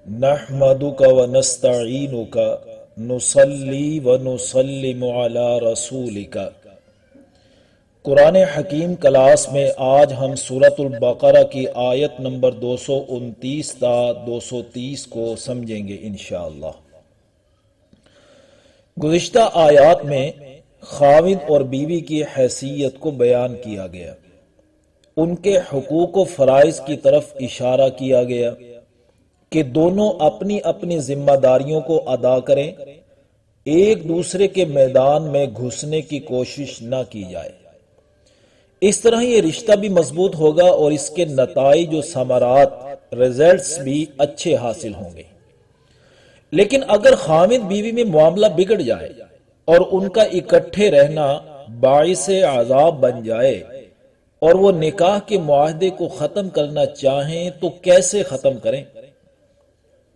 نحمدک ونستعینک نصلی ونسلم علی رسولک۔ قرآن حکیم کلاس میں آج ہم سورۃ البقرہ کی آیت نمبر 229 تا 230 کو سمجھیں گے انشاءاللہ۔ گزشتہ آیات میں خاوند اور بیوی کی حیثیت کو بیان کیا گیا، ان کے حقوق و فرائض کی طرف اشارہ کیا گیا کہ دونوں اپنی اپنی ذمہ داریوں کو ادا کریں، ایک دوسرے کے میدان میں گھسنے کی کوشش نہ کی جائے۔ اس طرح یہ رشتہ بھی مضبوط ہوگا اور اس کے نتائج و ثمرات ریزلٹس بھی اچھے حاصل ہوں گے۔ لیکن اگر خاوند بیوی میں معاملہ بگڑ جائے اور ان کا اکٹھے رہنا باعث عذاب بن جائے اور وہ نکاح کے معاہدے کو ختم کرنا چاہیں تو کیسے ختم کریں؟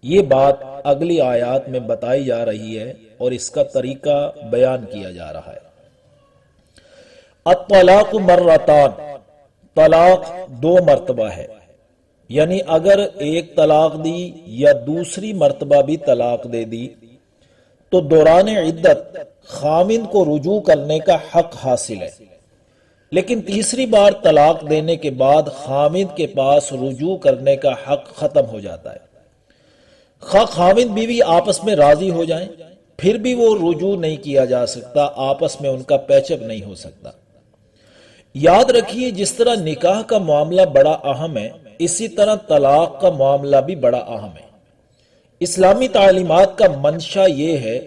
یہ بات اگلی آیات میں بتائی جا رہی ہے اور اس کا طریقہ بیان کیا جا رہا ہے۔ الطلاق مرتان، طلاق 2 مرتبہ ہے، یعنی اگر ایک طلاق دی یا دوسری مرتبہ بھی طلاق دے دی تو دوران عدت خاوند کو رجوع کرنے کا حق حاصل ہے، لیکن تیسری بار طلاق دینے کے بعد خاوند کے پاس رجوع کرنے کا حق ختم ہو جاتا ہے۔ خواہ خاوند بیوی آپس میں راضی ہو جائیں پھر بھی وہ رجوع نہیں کیا جا سکتا، آپس میں ان کا پیچ اپ نہیں ہو سکتا۔ یاد رکھیے جس طرح نکاح کا معاملہ بڑا اہم ہے، اسی طرح طلاق کا معاملہ بھی بڑا اہم ہے۔ اسلامی تعلیمات کا منشا یہ ہے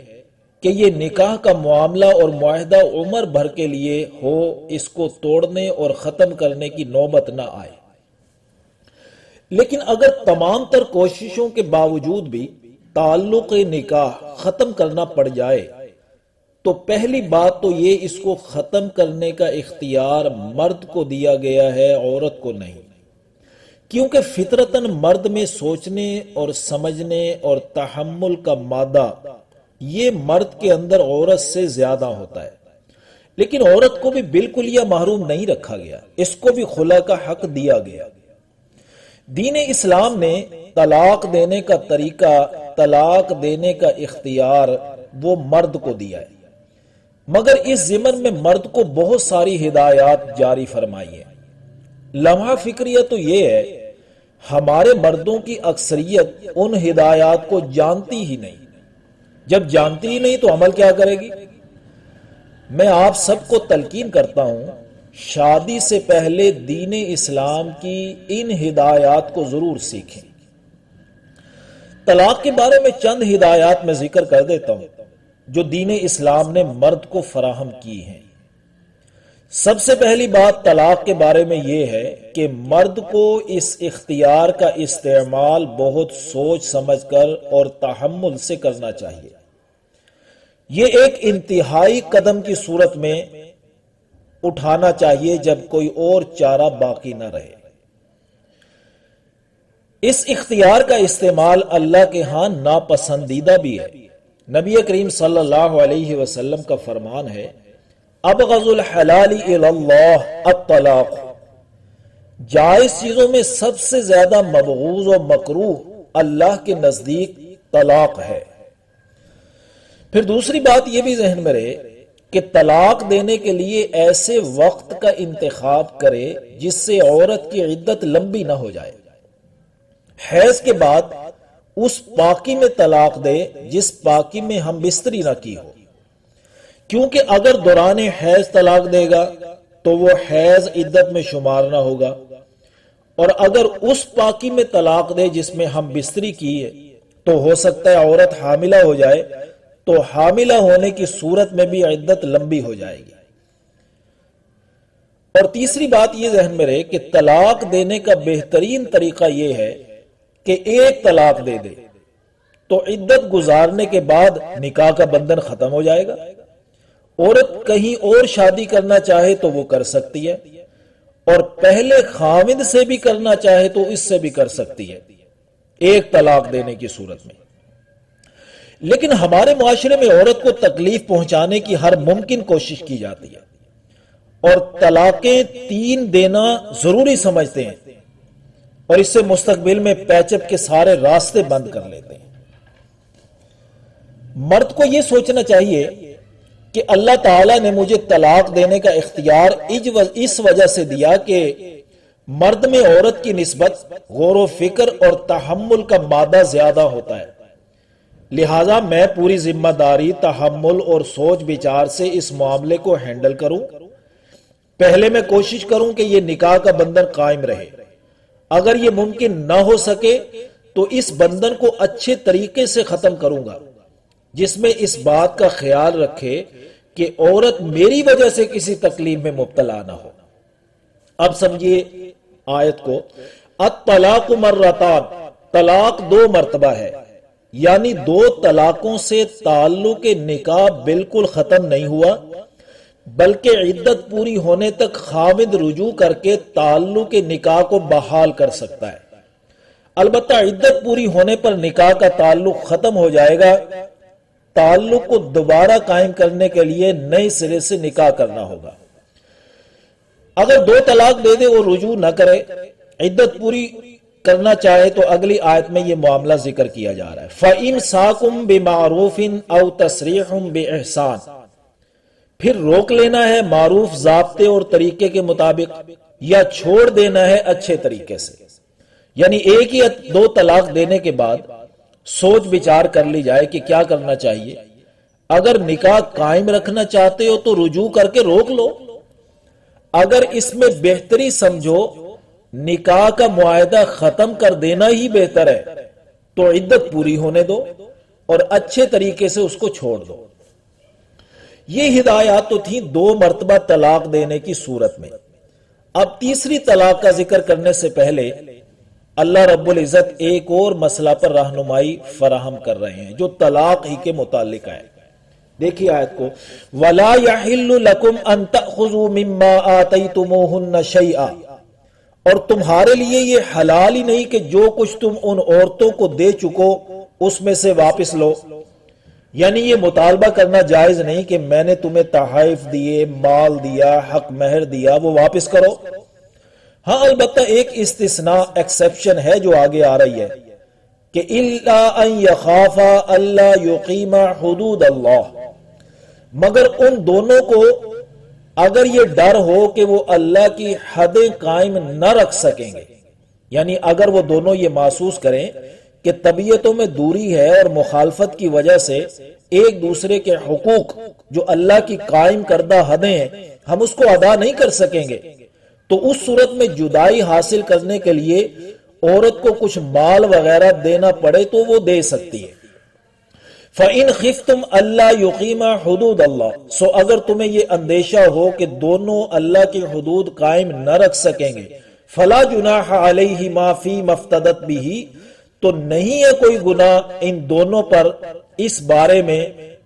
کہ یہ نکاح کا معاملہ اور معاہدہ عمر بھر کے لیے ہو، اس کو توڑنے اور ختم کرنے کی نوبت نہ آئے۔ لیکن اگر تمام تر کوششوں کے باوجود بھی تعلق نکاح ختم کرنا پڑ جائے تو پہلی بات تو یہ اس کو ختم کرنے کا اختیار مرد کو دیا گیا ہے، عورت کو نہیں، کیونکہ فطرتاً مرد میں سوچنے اور سمجھنے اور تحمل کا مادہ یہ مرد کے اندر عورت سے زیادہ ہوتا ہے، لیکن عورت کو بھی بالکل یہ محروم نہیں رکھا گیا، اس کو بھی خلا کا حق دیا گیا۔ دین اسلام نے طلاق دینے کا طریقہ، طلاق دینے کا اختیار وہ مرد کو دیا ہے، مگر اس ضمن میں مرد کو بہت ساری ہدایات جاری فرمائی ہے۔ لمحہ فکریہ تو یہ ہے ہمارے مردوں کی اکثریت ان ہدایات کو جانتی ہی نہیں، جب جانتی ہی نہیں تو عمل کیا کرے گی؟ میں آپ سب کو تلقین کرتا ہوں، شادی سے پہلے دین اسلام کی ان ہدایات کو ضرور سیکھیں۔ طلاق کے بارے میں چند ہدایات میں ذکر کر دیتا ہوں جو دین اسلام نے مرد کو فراہم کی ہیں۔ سب سے پہلی بات طلاق کے بارے میں یہ ہے کہ مرد کو اس اختیار کا استعمال بہت سوچ سمجھ کر اور تحمل سے کرنا چاہیے۔ یہ ایک انتہائی قدم کی صورت میں اٹھانا چاہیے جب کوئی اور چارہ باقی نہ رہے۔ اس اختیار کا استعمال اللہ کے ہاں ناپسندیدہ بھی ہے۔ نبی کریم صلی اللہ علیہ وسلم کا فرمان ہے، ابغض الحلال الی اللہ الطلاق، جائز چیزوں میں سب سے زیادہ مبغوض و مکروہ اللہ کے نزدیک طلاق ہے۔ پھر دوسری بات یہ بھی ذہن میں رہے کہ طلاق دینے کے لیے ایسے وقت کا انتخاب کرے جس سے عورت کی عدت لمبی نہ ہو جائے۔ حیض کے بعد اس پاکی میں طلاق دے جس پاکی میں ہم بستری نہ کی ہو، کیونکہ اگر دوران حیض طلاق دے گا تو وہ حیض عدت میں شمار نہ ہوگا، اور اگر اس پاکی میں طلاق دے جس میں ہم بستری کی ہے تو ہو سکتا ہے عورت حاملہ ہو جائے، تو حاملہ ہونے کی صورت میں بھی عدت لمبی ہو جائے گی۔ اور تیسری بات یہ ذہن میں رہے کہ طلاق دینے کا بہترین طریقہ یہ ہے کہ ایک طلاق دے دے تو عدت گزارنے کے بعد نکاح کا بندھن ختم ہو جائے گا۔ عورت کہیں اور شادی کرنا چاہے تو وہ کر سکتی ہے، اور پہلے خاوند سے بھی کرنا چاہے تو اس سے بھی کر سکتی ہے ایک طلاق دینے کی صورت میں۔ لیکن ہمارے معاشرے میں عورت کو تکلیف پہنچانے کی ہر ممکن کوشش کی جاتی ہے اور طلاقیں 3 دینا ضروری سمجھتے ہیں، اور اس سے مستقبل میں پیچپ کے سارے راستے بند کر لیتے ہیں۔ مرد کو یہ سوچنا چاہیے کہ اللہ تعالیٰ نے مجھے طلاق دینے کا اختیار اس وجہ سے دیا کہ مرد میں عورت کی نسبت غور و فکر اور تحمل کا مادہ زیادہ ہوتا ہے، لہٰذا میں پوری ذمہ داری، تحمل اور سوچ بچار سے اس معاملے کو ہینڈل کروں۔ پہلے میں کوشش کروں کہ یہ نکاح کا بندھن قائم رہے، اگر یہ ممکن نہ ہو سکے تو اس بندھن کو اچھے طریقے سے ختم کروں گا، جس میں اس بات کا خیال رکھے کہ عورت میری وجہ سے کسی تکلیف میں مبتلا نہ ہو۔ اب سمجھیے آیت کو، الطلاق مرتان، طلاق 2 مرتبہ ہے، یعنی 2 طلاقوں سے تعلق نکاح بالکل ختم نہیں ہوا، بلکہ عدت پوری ہونے تک خاوند رجوع کر کے تعلق نکاح کو بحال کر سکتا ہے۔ البتہ عدت پوری ہونے پر نکاح کا تعلق ختم ہو جائے گا، تعلق کو دوبارہ قائم کرنے کے لیے نئے سرے سے نکاح کرنا ہوگا۔ اگر 2 طلاق دے دے اور رجوع نہ کرے، عدت پوری کرنا چاہے، تو اگلی آیت میں یہ معاملہ ذکر کیا جا رہا ہے، فَإِمْسَاكُمْ بِمَعْرُوفٍ أَوْ تَسْرِيحٌ بِإِحْسَانٍ، پھر روک لینا ہے معروف ضابطے اور طریقے کے مطابق، یا چھوڑ دینا ہے اچھے طریقے سے۔ یعنی ایک ہی 2 طلاق دینے کے بعد سوچ بچار کر لی جائے کہ کیا کرنا چاہیے۔ اگر نکاح قائم رکھنا چاہتے ہو تو رجوع کر کے روک لو، اگر اس میں بہتری سمجھو نکاح کا معاہدہ ختم کر دینا ہی بہتر ہے تو عدت پوری ہونے دو اور اچھے طریقے سے اس کو چھوڑ دو۔ یہ ہدایات تو تھیں 2 مرتبہ طلاق دینے کی صورت میں۔ اب تیسری طلاق کا ذکر کرنے سے پہلے اللہ رب العزت ایک اور مسئلہ پر رہنمائی فراہم کر رہے ہیں جو طلاق ہی کے متعلق ہے۔ دیکھیے آیت کو، وَلَا يَحِلُّ لَكُمْ أَن تَأْخُذُوا مِمَّا آتَيْتُمُوهُنَّ شَيْئًا، اور تمہارے لیے یہ حلال ہی نہیں کہ جو کچھ تم ان عورتوں کو دے چکو اس میں سے واپس لو۔ یعنی یہ مطالبہ کرنا جائز نہیں کہ میں نے تمہیں تحائف دیے، مال دیا، حق مہر دیا، وہ واپس کرو۔ ہاں البتہ ایک استثناء ایکسیپشن ہے جو آگے آ رہی ہے کہ إِلَّا أَن يَخَافَا أَلَّا يُقِيمَا حُدُودَ اللَّهِ، مگر ان دونوں کو اگر یہ ڈر ہو کہ وہ اللہ کی حدیں قائم نہ رکھ سکیں گے، یعنی اگر وہ دونوں یہ محسوس کریں کہ طبیعتوں میں دوری ہے اور مخالفت کی وجہ سے ایک دوسرے کے حقوق جو اللہ کی قائم کردہ حدیں ہیں ہم اس کو ادا نہیں کر سکیں گے، تو اس صورت میں جدائی حاصل کرنے کے لیے عورت کو کچھ مال وغیرہ دینا پڑے تو وہ دے سکتی ہے۔ فَإِنْ خِفْتُمْ أَلَّا يُقِيمَا حُدُودَ اللَّهِ، سو اگر تمہیں یہ اندیشہ ہو کہ دونوں اللہ کی حدود قائم نہ رکھ سکیں گے، فَلَا جُنَاحَ عَلَيْهِمَا فِي مَفْتَدَتْ بِهِ، تو نہیں ہے کوئی گناہ ان دونوں پر اس بارے میں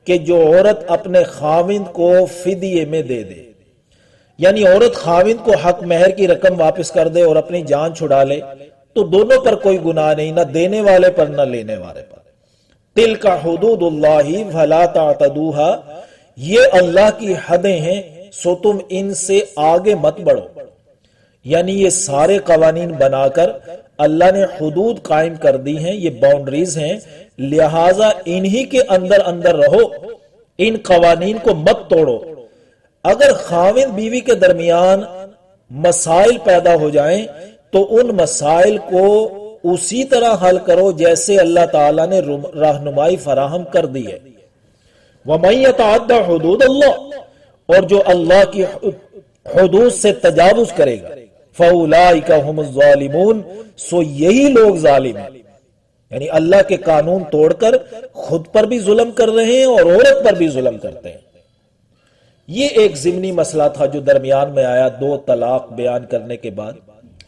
کہ جو عورت اپنے خاوند کو فدیے میں دے دے، یعنی عورت خاوند کو حق مہر کی رقم واپس کر دے اور اپنی جان چھڑا لے تو دونوں پر کوئی گناہ نہیں، نہ دینے والے پر نہ لینے والے پر۔ تِلْكَ حُدُودُ اللَّهِ فَلَا تَعْتَدُوهَا، یہ اللہ کی حدیں ہیں سو تم ان سے آگے مت بڑھو۔ یعنی یہ سارے قوانین بنا کر اللہ نے حدود قائم کر دی ہیں، یہ باؤنڈریز ہیں، لہٰذا انہی کے اندر اندر رہو، ان قوانین کو مت توڑو۔ اگر خاوند بیوی کے درمیان مسائل پیدا ہو جائیں تو ان مسائل کو اسی طرح حل کرو جیسے اللہ تعالیٰ نے رہنمائی فراہم کر دی ہے۔ وَمَن يَتَعَدَّ حُدُودَ اللَّهِ، اور جو اللہ کی حدود سے تجاوز کرے گا، فَأُولَٰئِكَ هُمُ الظَّالِمُونَ، سو یہی لوگ ظالم ہیں، یعنی اللہ کے قانون توڑ کر خود پر بھی ظلم کر رہے ہیں اور عورت پر بھی ظلم کرتے ہیں۔ یہ ایک ضمنی مسئلہ تھا جو درمیان میں آیا 2 طلاق بیان کرنے کے بعد۔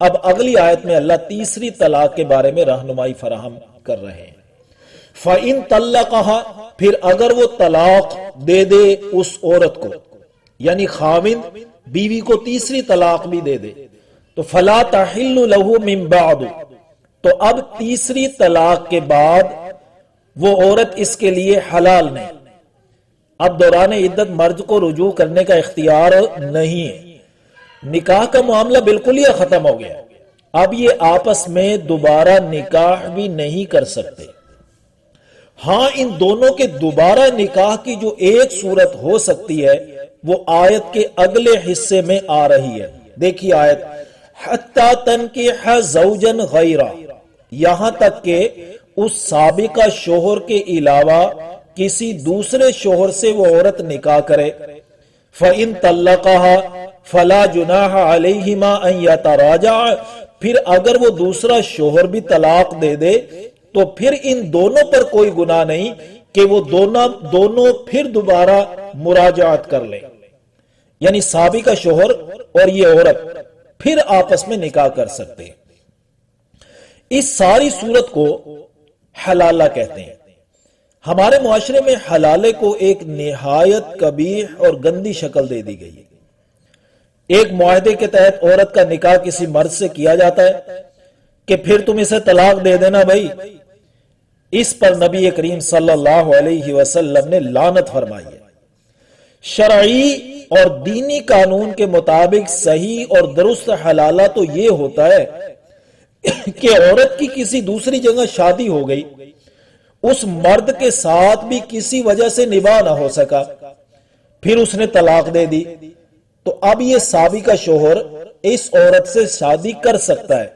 اب اگلی آیت میں اللہ تیسری طلاق کے بارے میں رہنمائی فراہم کر رہے ہیں۔ فَإِن طَلَّقَهَا، پھر اگر وہ طلاق دے دے اس عورت کو، یعنی خاوند بیوی کو تیسری طلاق بھی دے دے، تو فَلَا تَحِلُّ لَهُ مِن بَعْدُ، تو اب تیسری طلاق کے بعد وہ عورت اس کے لیے حلال نہیں، اب دوران عدت مرد کو رجوع کرنے کا اختیار نہیں ہے، نکاح کا معاملہ بالکل ہی ختم ہو گیا، اب یہ آپس میں دوبارہ نکاح بھی نہیں کر سکتے۔ ہاں ان دونوں کے دوبارہ نکاح کی جو ایک صورت ہو سکتی ہے وہ آیت کے اگلے حصے میں آ رہی ہے۔ دیکھیے آیت، حتی تنکح زوجا غیرہ، یہاں تک کہ اس سابقہ شوہر کے علاوہ کسی دوسرے شوہر سے وہ عورت نکاح کرے۔ فَإِن طَلَّقَهَا فَلَا جُنَاحَ عَلَيْهِمَا أَن يَتَرَاجَعَا، پھر اگر وہ دوسرا شوہر بھی طلاق دے دے تو پھر ان دونوں پر کوئی گناہ نہیں کہ وہ دونوں پھر دوبارہ مراجعت کر لیں، یعنی سابقہ شوہر اور یہ عورت پھر آپس میں نکاح کر سکتے ہیں۔ اس ساری صورت کو حلالہ کہتے ہیں۔ ہمارے معاشرے میں حلالے کو ایک نہایت قبیح اور گندی شکل دے دی گئی ہے۔ ایک معاہدے کے تحت عورت کا نکاح کسی مرد سے کیا جاتا ہے کہ پھر تم اسے طلاق دے دینا بھائی۔ اس پر نبی کریم صلی اللہ علیہ وسلم نے لعنت فرمائی ہے۔ شرعی اور دینی قانون کے مطابق صحیح اور درست حلالہ تو یہ ہوتا ہے کہ عورت کی کسی دوسری جگہ شادی ہو گئی، اس مرد کے ساتھ بھی کسی وجہ سے نباہ نہ ہو سکا، پھر اس نے طلاق دے دی، تو اب یہ سابقہ شوہر اس عورت سے شادی کر سکتا ہے،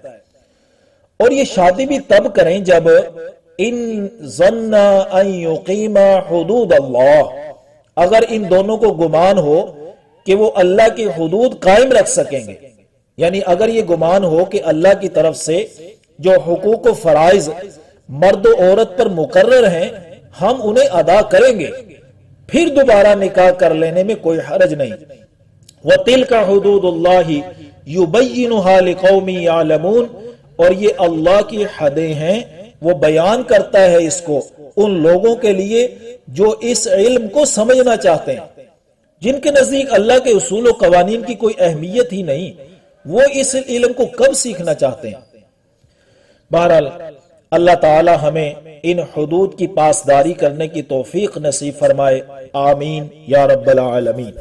اور یہ شادی بھی تب کریں جب ان ظن ان یقیم حدود اللہ، اگر ان دونوں کو گمان ہو کہ وہ اللہ کی حدود قائم رکھ سکیں گے، یعنی اگر یہ گمان ہو کہ اللہ کی طرف سے جو حقوق و فرائض مرد و عورت پر مقرر ہیں ہم انہیں ادا کریں گے، پھر دوبارہ نکاح کر لینے میں کوئی حرج نہیں۔ وَتِلْكَ حُدُودُ اللَّهِ يُبَيِّنُهَا لِقَوْمٍ يَعْلَمُونَ، اور یہ اللہ کی حدیں ہیں، وہ بیان کرتا ہے اس کو ان لوگوں کے لیے جو اس علم کو سمجھنا چاہتے ہیں، جن کے نزدیک اللہ کے اصول و قوانین کی کوئی اہمیت ہی نہیں، وہ اس علم کو کب سیکھنا چاہتے ہیں۔ بہرحال اللہ تعالی ہمیں ان حدود کی پاسداری کرنے کی توفیق نصیب فرمائے، آمین یا رب العالمین۔